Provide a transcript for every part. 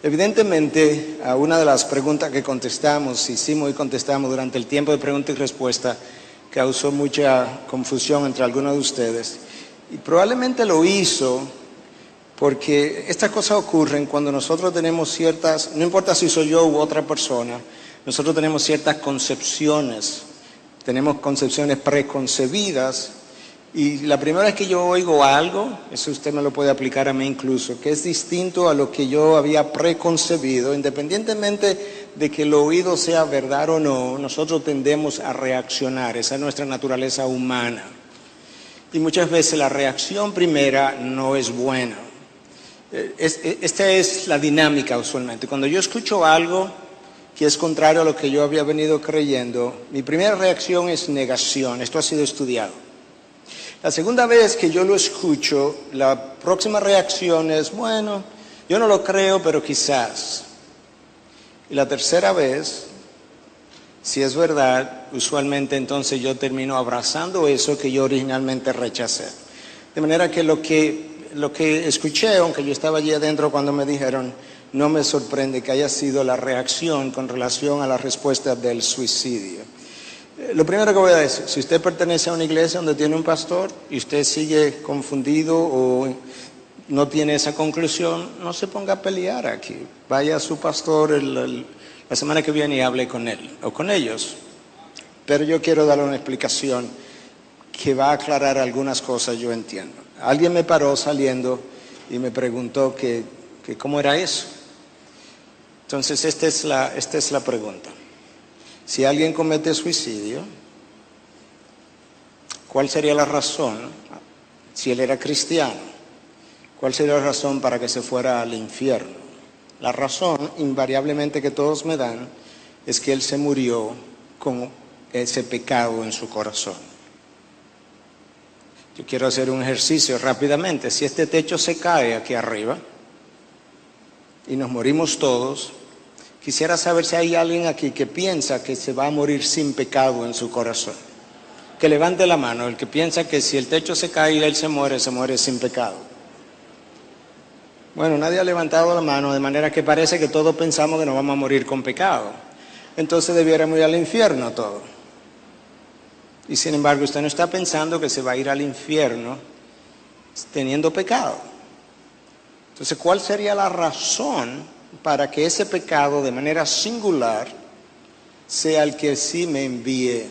Evidentemente, a una de las preguntas que hicimos y contestamos durante el tiempo de pregunta y respuesta, causó mucha confusión entre algunos de ustedes. Y probablemente lo hizo porque estas cosas ocurren cuando nosotros tenemos ciertas, no importa si soy yo u otra persona, nosotros tenemos ciertas concepciones, tenemos concepciones preconcebidas. Y la primera vez que yo oigo algo, eso usted me lo puede aplicar a mí incluso, que es distinto a lo que yo había preconcebido, independientemente de que el oído sea verdad o no, nosotros tendemos a reaccionar, esa es nuestra naturaleza humana. Y muchas veces la reacción primera no es buena. Esta es la dinámica usualmente. Cuando yo escucho algo que es contrario a lo que yo había venido creyendo, mi primera reacción es negación, esto ha sido estudiado. La segunda vez que yo lo escucho, la próxima reacción es, bueno, yo no lo creo, pero quizás. Y la tercera vez, si es verdad, usualmente entonces yo termino abrazando eso que yo originalmente rechacé. De manera que lo que escuché, aunque yo estaba allí adentro cuando me dijeron, no me sorprende que haya sido la reacción con relación a la respuesta del suicidio. Lo primero que voy a decir, si usted pertenece a una iglesia donde tiene un pastor y usted sigue confundido o no tiene esa conclusión, no se ponga a pelear aquí. Vaya a su pastor la semana que viene y hable con él o con ellos. Pero yo quiero darle una explicación que va a aclarar algunas cosas, yo entiendo. Alguien me paró saliendo y me preguntó que cómo era eso. Entonces esta es la pregunta. Si alguien comete suicidio, ¿cuál sería la razón? Si él era cristiano, ¿cuál sería la razón para que se fuera al infierno? La razón, invariablemente que todos me dan, es que él se murió con ese pecado en su corazón. Yo quiero hacer un ejercicio rápidamente. Si este techo se cae aquí arriba y nos morimos todos, quisiera saber si hay alguien aquí que piensa que se va a morir sin pecado en su corazón. Que levante la mano, el que piensa que si el techo se cae y él se muere sin pecado. Bueno, nadie ha levantado la mano, de manera que parece que todos pensamos que nos vamos a morir con pecado. Entonces debiéramos ir al infierno todos. Y sin embargo, usted no está pensando que se va a ir al infierno teniendo pecado. Entonces, ¿cuál sería la razón para que ese pecado de manera singular sea el que sí me envíe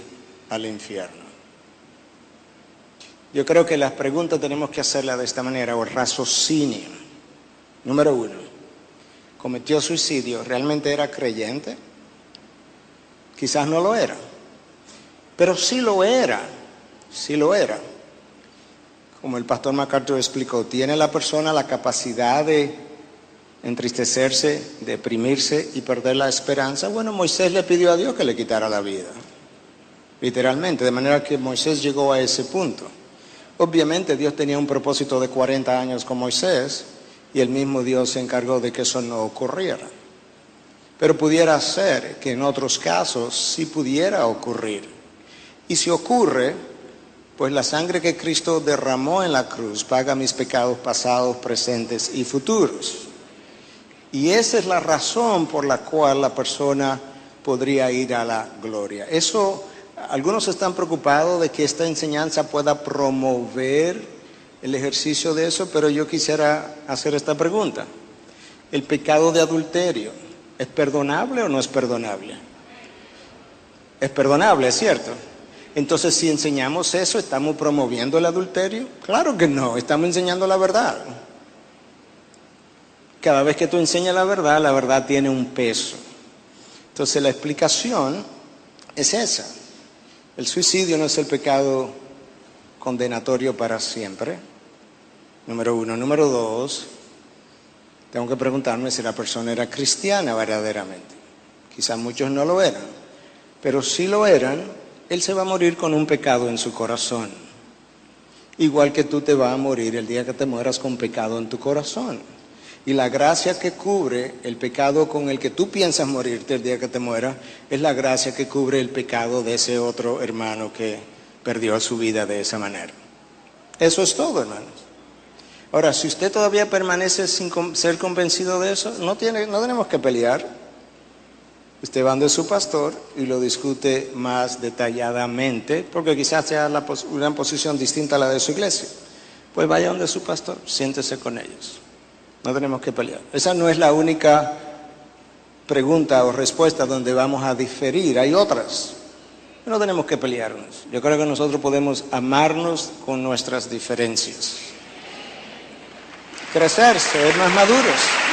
al infierno? Yo creo que las preguntas tenemos que hacerlas de esta manera, o el raciocinio. Número 1, ¿cometió suicidio? ¿Realmente era creyente? Quizás no lo era, pero sí lo era, sí lo era. Como el pastor MacArthur explicó, tiene la persona la capacidad de entristecerse, deprimirse y perder la esperanza. Bueno, Moisés le pidió a Dios que le quitara la vida, literalmente, de manera que Moisés llegó a ese punto. Obviamente Dios tenía un propósito de 40 años con Moisés y el mismo Dios se encargó de que eso no ocurriera. Pero pudiera ser que en otros casos sí pudiera ocurrir. Y si ocurre, pues la sangre que Cristo derramó en la cruz paga mis pecados pasados, presentes y futuros. Y esa es la razón por la cual la persona podría ir a la gloria. Algunos están preocupados de que esta enseñanza pueda promover el ejercicio de eso, pero yo quisiera hacer esta pregunta. ¿El pecado de adulterio es perdonable o no es perdonable? Es perdonable, ¿es cierto? Entonces, si enseñamos eso, ¿estamos promoviendo el adulterio? Claro que no, estamos enseñando la verdad. Cada vez que tú enseñas la verdad tiene un peso. Entonces la explicación es esa. El suicidio no es el pecado condenatorio para siempre. Número 1. Número 2, tengo que preguntarme si la persona era cristiana verdaderamente. Quizás muchos no lo eran, pero si lo eran, él se va a morir con un pecado en su corazón. Igual que tú te vas a morir el día que te mueras con pecado en tu corazón. Y la gracia que cubre el pecado con el que tú piensas morirte el día que te mueras, es la gracia que cubre el pecado de ese otro hermano que perdió su vida de esa manera. Eso es todo, hermanos. Ahora, si usted todavía permanece sin ser convencido de eso, no tenemos que pelear. Usted va donde su pastor y lo discute más detalladamente, porque quizás sea una posición distinta a la de su iglesia. Pues vaya donde su pastor, siéntese con ellos. No tenemos que pelear. Esa no es la única pregunta o respuesta donde vamos a diferir. Hay otras. No tenemos que pelearnos. Yo creo que nosotros podemos amarnos con nuestras diferencias. Crecer, ser más maduros.